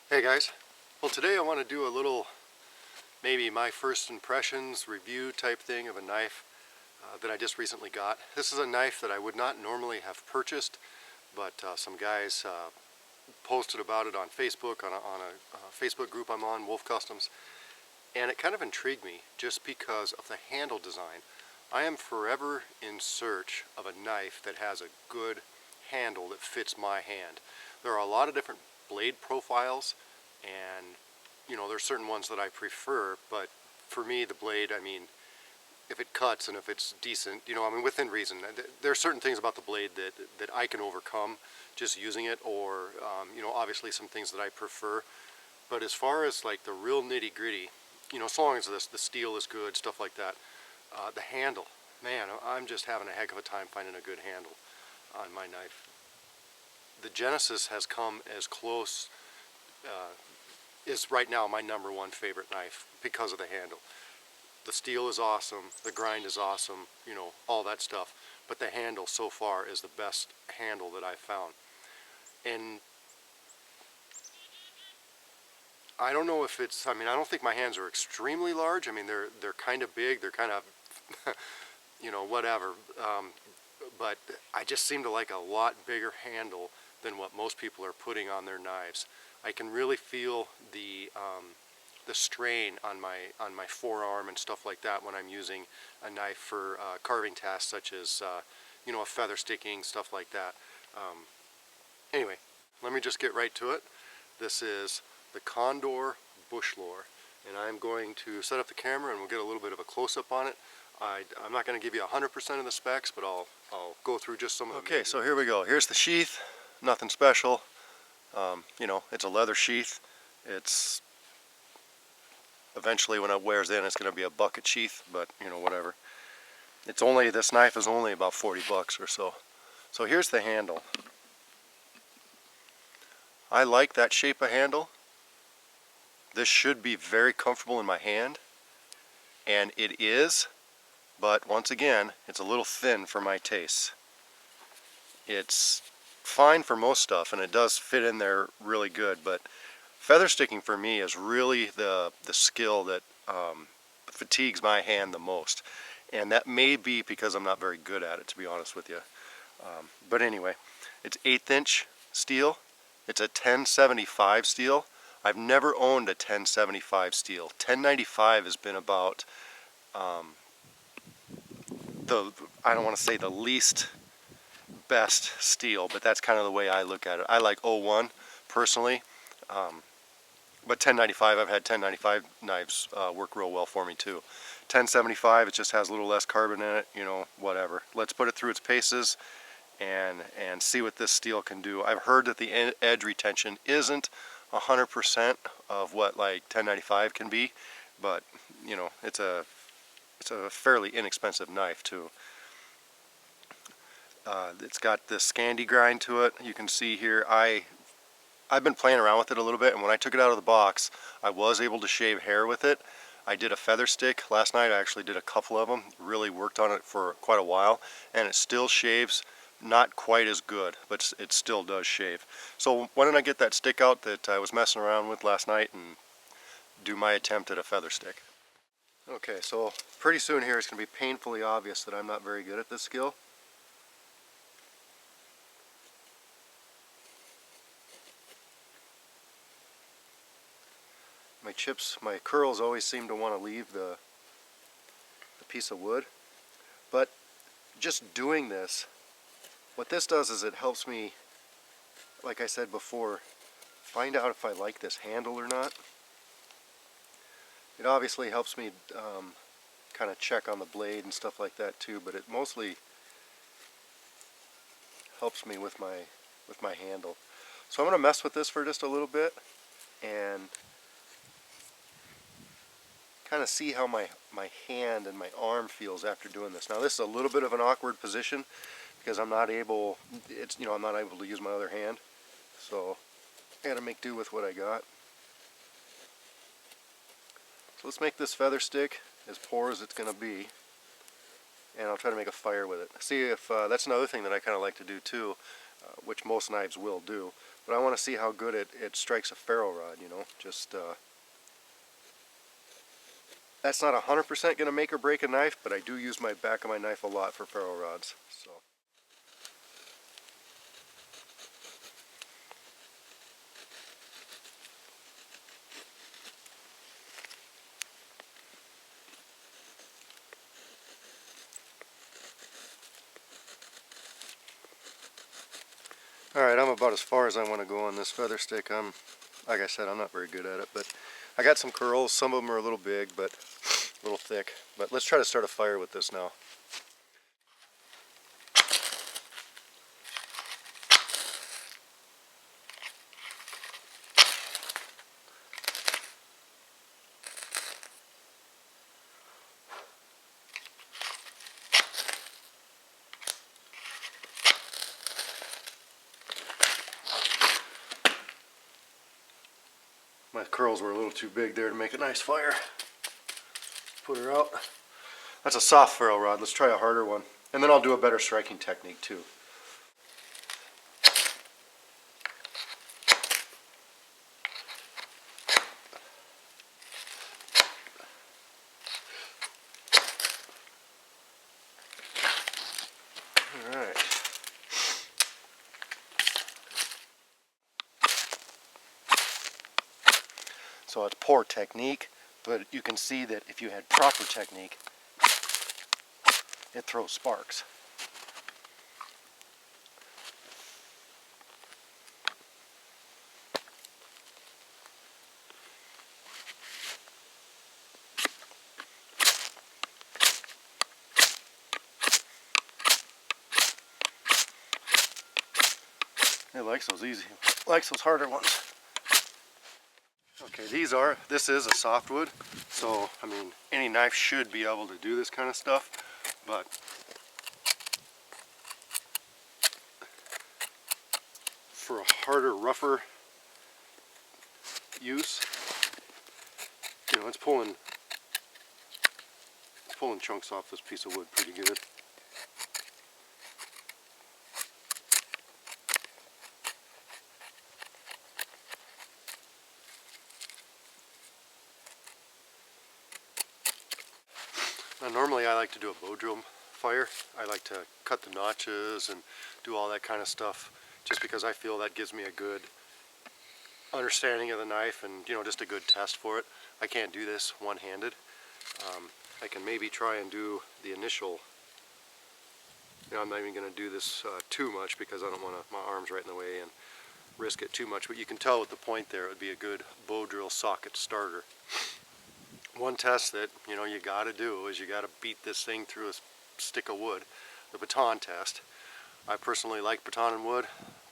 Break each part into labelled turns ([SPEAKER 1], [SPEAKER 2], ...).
[SPEAKER 1] Hey guys, well today I want to do a little, maybe my first impressions review type thing of a knife that I just recently got. This is a knife that I would not normally have purchased, but some guys posted about it on Facebook, on a Facebook group I'm on, Wolf Customs, and it kind of intrigued me just because of the handle design. I am forever in search of a knife that has a good handle that fits my hand. There are a lot of different blade profiles, and there's certain ones that I prefer, but for me the blade, if it cuts and if it's decent, within reason, there are certain things about the blade that I can overcome just using it, or obviously some things that I prefer. But as far as like the real nitty gritty, as long as the steel is good, stuff like that, the handle, man, I'm just having a heck of a time finding a good handle on my knife. The Genesis has come as close, is right now my #1 favorite knife because of the handle. The steel is awesome, the grind is awesome, all that stuff, but the handle so far is the best handle that I've found. And I don't know if it's, I don't think my hands are extremely large. They're kind of big, they're kind of, whatever. But I just seem to like a lot bigger handle than what most people are putting on their knives. I can really feel the strain on my forearm and stuff like that when I'm using a knife for carving tasks, such as a feather sticking, stuff like that. Anyway, let me just get right to it. This is the Condor Bushlore, and I'm going to set up the camera and we'll get a little bit of a close-up on it. I'm not going to give you 100% of the specs, but I'll go through just some of them. Okay, so here we go. Here's the sheath. Nothing special. It's a leather sheath. It's eventually, when it wears in, it's going to be a bucket sheath, but whatever. This knife is only about 40 bucks or so. So here's the handle. I like that shape of handle. This should be very comfortable in my hand, and it is, but once again, it's a little thin for my tastes. It's fine for most stuff, and it does fit in there really good, but feather sticking for me is really the skill that fatigues my hand the most, and that may be because I'm not very good at it, to be honest with you. But anyway, it's 1/8 inch steel. It's a 1075 steel. I've never owned a 1075 steel. 1095 has been about I don't want to say the least best steel, but that's kind of the way I look at it. I like 01 personally, but 1095, I've had 1095 knives work real well for me too. 1075, it just has a little less carbon in it, whatever. Let's put it through its paces and see what this steel can do. I've heard that the edge retention isn't 100% of what like 1095 can be, but it's a fairly inexpensive knife too. It's got this Scandi grind to it. You can see here, I've been playing around with it a little bit, and when I took it out of the box, I was able to shave hair with it. I did a feather stick last night. I actually did a couple of them, really worked on it for quite a while, and it still shaves. Not quite as good, but it still does shave. So why don't I get that stick out that I was messing around with last night and do my attempt at a feather stick. Okay, so pretty soon here it's going to be painfully obvious that I'm not very good at this skill. My curls always seem to want to leave the piece of wood, but just doing this, what this does is it helps me, like I said before, find out if I like this handle or not. It obviously helps me kind of check on the blade and stuff like that too, but it mostly helps me with my handle. So I'm going to mess with this for just a little bit and kind of see how my hand and my arm feels after doing this. Now this is a little bit of an awkward position because I'm not able to use my other hand, so I gotta make do with what I got. So let's make this feather stick as poor as it's gonna be, and I'll try to make a fire with it. See if that's another thing that I kind of like to do too, which most knives will do. but I want to see how good it strikes a ferro rod, you know, just that's not 100% going to make or break a knife, but I do use my back of my knife a lot for ferro rods, so. Alright, I'm about as far as I want to go on this feather stick. Like I said, I'm not very good at it, but I got some curls. Some of them are a little big, but a little thick. But let's try to start a fire with this now. My curls were a little too big there to make a nice fire. Put her out. That's a soft ferro rod. Let's try a harder one. And then I'll do a better striking technique too. Alright. So it's poor technique, but you can see that if you had proper technique, it throws sparks. It likes those easy, likes those harder ones. Okay, this is a softwood, so I mean any knife should be able to do this kind of stuff, but for a harder, rougher use, you know, it's pulling chunks off this piece of wood pretty good. Now, normally I like to do a bow drill fire. I like to cut the notches and do all that kind of stuff just because I feel that gives me a good understanding of the knife and, you know, just a good test for it. I can't do this one-handed. I can maybe try and do the initial, you know, I'm not even going to do this too much because I don't want my arms right in the way and risk it too much, but you can tell with the point there it would be a good bow drill socket starter. One test that, you know, you got to do is you got to beat this thing through a stick of wood, the baton test. I personally like batoning wood,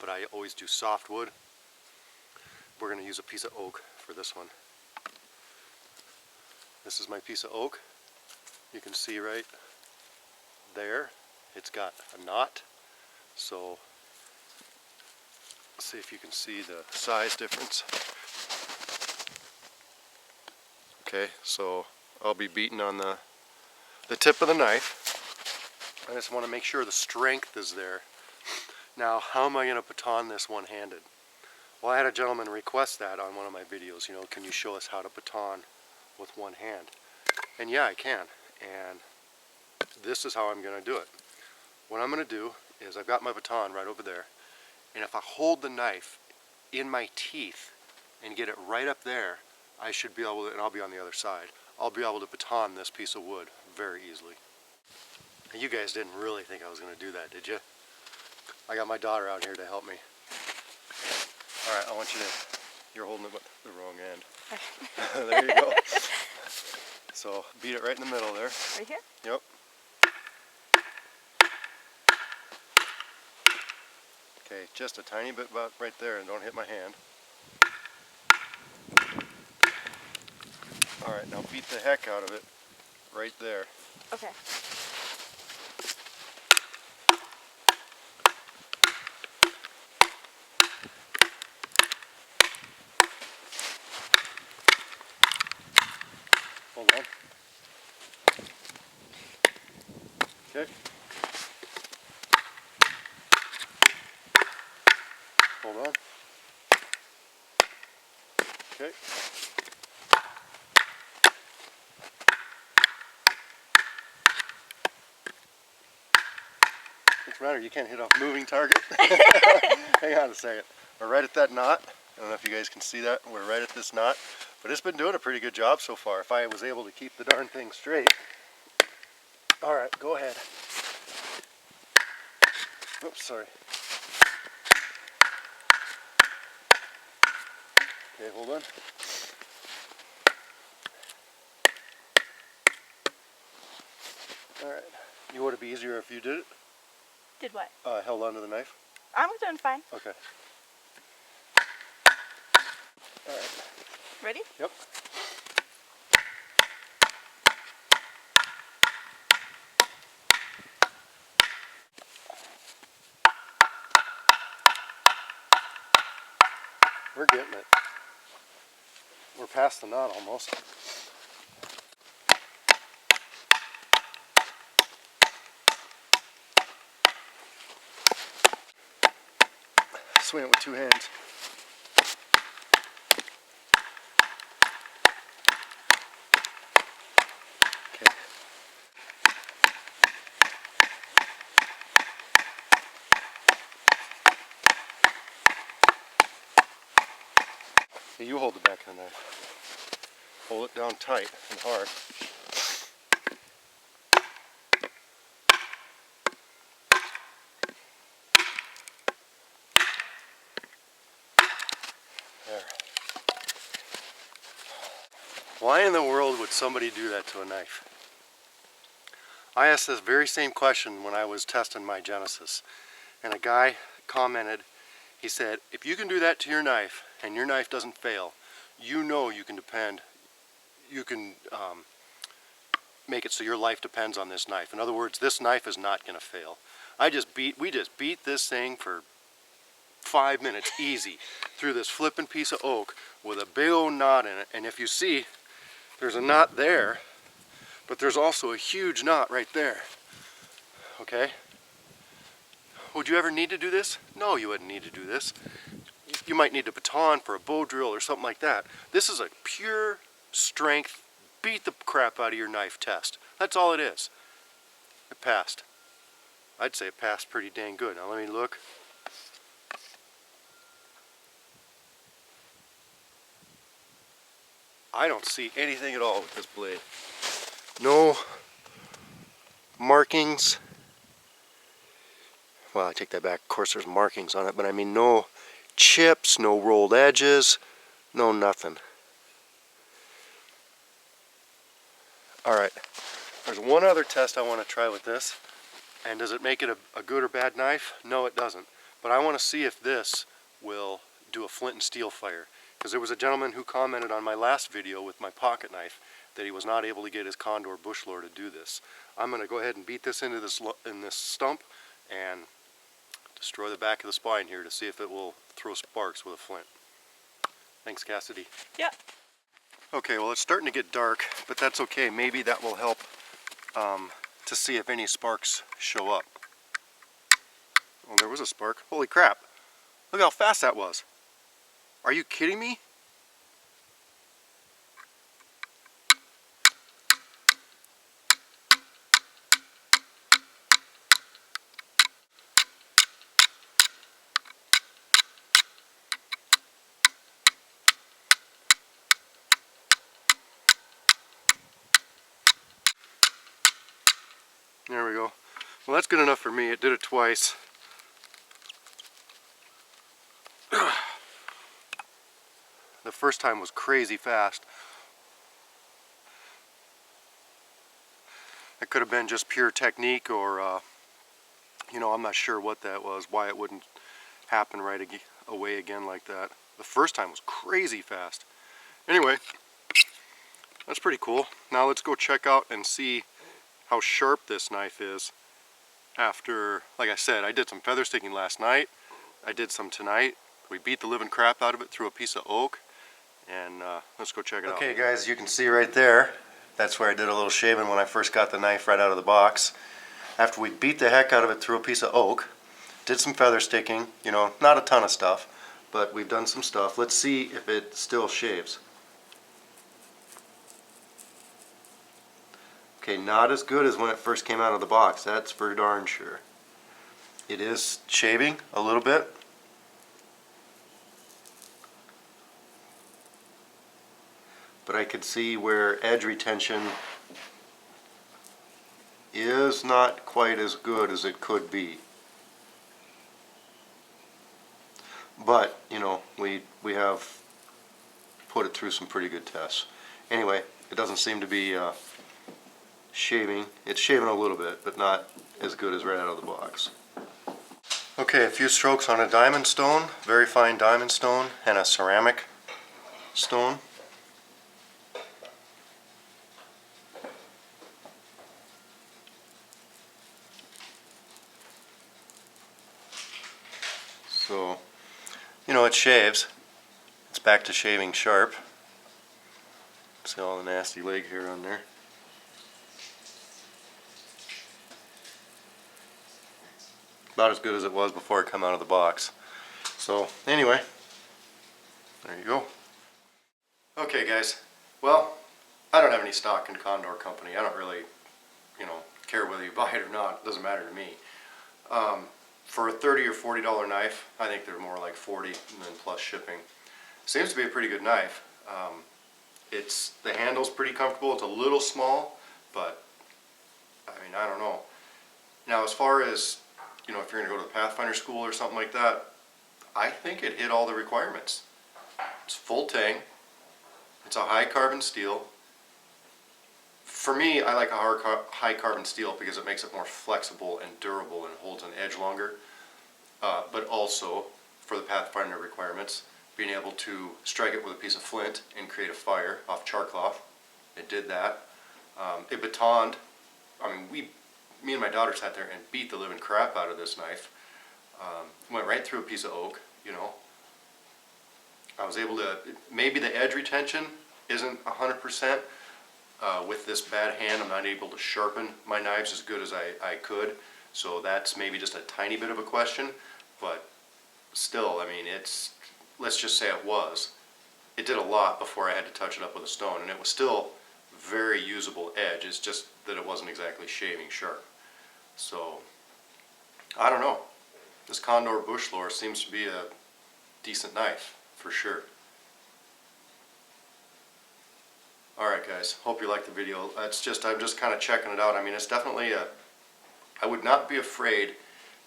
[SPEAKER 1] but I always do soft wood. We're going to use a piece of oak for this one. This is my piece of oak. You can see right there, it's got a knot. So, let's see if you can see the size difference. Okay, so I'll be beating on the tip of the knife. I just want to make sure the strength is there. Now, how am I going to baton this one-handed? Well, I had a gentleman request that on one of my videos, you know, can you show us how to baton with one hand? And yeah, I can. And this is how I'm going to do it. What I'm going to do is I've got my baton right over there, and if I hold the knife in my teeth and get it right up there, I should be able to, and I'll be on the other side, I'll be able to baton this piece of wood very easily. And you guys didn't really think I was going to do that, did you? I got my daughter out here to help me. Alright, I want you to, you're holding it with the wrong end. There you go. So, beat it right in the middle there.
[SPEAKER 2] Right here?
[SPEAKER 1] Yep. Okay, just a tiny bit about right there and don't hit my hand. Alright, now beat the heck out of it right there.
[SPEAKER 2] Okay.
[SPEAKER 1] Hold on. Okay. Hold on. Okay. What's the matter? You can't hit a moving target? Hang on a second. We're right at that knot. I don't know if you guys can see that. We're right at this knot. But it's been doing a pretty good job so far. If I was able to keep the darn thing straight. Alright, go ahead. Oops, sorry. Okay, hold on. Alright. Would it be easier if you did it?
[SPEAKER 2] Did what?
[SPEAKER 1] Held onto the knife?
[SPEAKER 2] I'm doing fine.
[SPEAKER 1] Okay. Alright.
[SPEAKER 2] Ready?
[SPEAKER 1] Yep. We're getting it. We're past the knot almost. Swing it with two hands. Okay. Hey, you hold the back of the knife. Hold it down tight and hard. There. Why in the world would somebody do that to a knife? I asked this very same question when I was testing my Genesis, and a guy commented, he said, if you can do that to your knife and your knife doesn't fail, you know you can make it so your life depends on this knife. In other words, this knife is not going to fail. We just beat this thing for 5 minutes easy through this flipping piece of oak with a big old knot in it. And if you see, there's a knot there, but there's also a huge knot right there. Okay? Would you ever need to do this? No, you wouldn't need to do this. You might need a baton for a bow drill or something like that. This is a pure strength, beat the crap out of your knife test. That's all it is. It passed. I'd say it passed pretty dang good. Now let me look. I don't see anything at all with this blade. No markings. Well, I take that back. Of course there's markings on it, but I mean no chips, no rolled edges, no nothing. Alright, there's one other test I want to try with this. And does it make it a good or bad knife? No, it doesn't. But I want to see if this will do a flint and steel fire. Because there was a gentleman who commented on my last video with my pocket knife that he was not able to get his Condor Bushlore to do this. I'm going to go ahead and beat this into this stump and destroy the back of the spine here to see if it will throw sparks with a flint. Thanks, Cassidy.
[SPEAKER 2] Yeah.
[SPEAKER 1] Okay, well it's starting to get dark, but that's okay. Maybe that will help to see if any sparks show up. Oh, there was a spark. Holy crap. Look how fast that was. Are you kidding me? There we go. Well, that's good enough for me. It did it twice. The first time was crazy fast. It could have been just pure technique or, you know, I'm not sure what that was, why it wouldn't happen right away again like that. The first time was crazy fast. Anyway, that's pretty cool. Now let's go check out and see how sharp this knife is after, like I said, I did some feather sticking last night. I did some tonight. We beat the living crap out of it through a piece of oak. And let's go check it out. Okay guys, you can see right there, that's where I did a little shaving when I first got the knife right out of the box. After we beat the heck out of it through a piece of oak, did some feather sticking, you know, not a ton of stuff, but we've done some stuff. Let's see if it still shaves. Okay, not as good as when it first came out of the box, that's for darn sure. It is shaving a little bit. But I could see where edge retention is not quite as good as it could be. But, you know, we have put it through some pretty good tests. Anyway, it doesn't seem to be shaving. It's shaving a little bit, but not as good as right out of the box. Okay, a few strokes on a diamond stone, very fine diamond stone, and a ceramic stone. So, you know, it shaves. It's back to shaving sharp. See all the nasty leg hair on there. About as good as it was before it come out of the box. So, anyway, there you go. Okay guys, well, I don't have any stock in Condor Company. I don't really, you know, care whether you buy it or not. It doesn't matter to me. For a $30 or $40 knife, I think they're more like 40 and then plus shipping. Seems to be a pretty good knife. The handle's pretty comfortable. It's a little small, but I mean, I don't know. Now, as far as, you know, if you're going to go to the Pathfinder School or something like that, I think it hit all the requirements. It's full tang. It's a high carbon steel. For me, I like a high carbon steel because it makes it more flexible and durable and holds an edge longer. But also, for the Pathfinder requirements, being able to strike it with a piece of flint and create a fire off char cloth. It did that. It batoned. I mean, me and my daughter sat there and beat the living crap out of this knife. Went right through a piece of oak, you know. I was able to, maybe the edge retention isn't 100%. With this bad hand, I'm not able to sharpen my knives as good as I could. So that's maybe just a tiny bit of a question. But still, I mean, let's just say it did a lot before I had to touch it up with a stone. And it was still very usable edge. It's just that it wasn't exactly shaving sharp. So, I don't know. This Condor Bushlore seems to be a decent knife, for sure. Alright guys, hope you liked the video. I'm just kind of checking it out. I mean, it's definitely I would not be afraid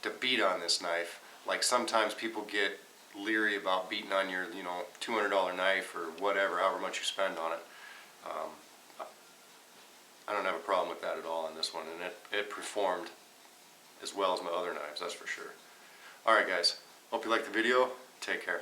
[SPEAKER 1] to beat on this knife. Like sometimes people get leery about beating on your, you know, $200 knife or whatever, however much you spend on it. I don't have a problem with that at all on this one, and it performed as well as my other knives, that's for sure. Alright guys, hope you liked the video. Take care.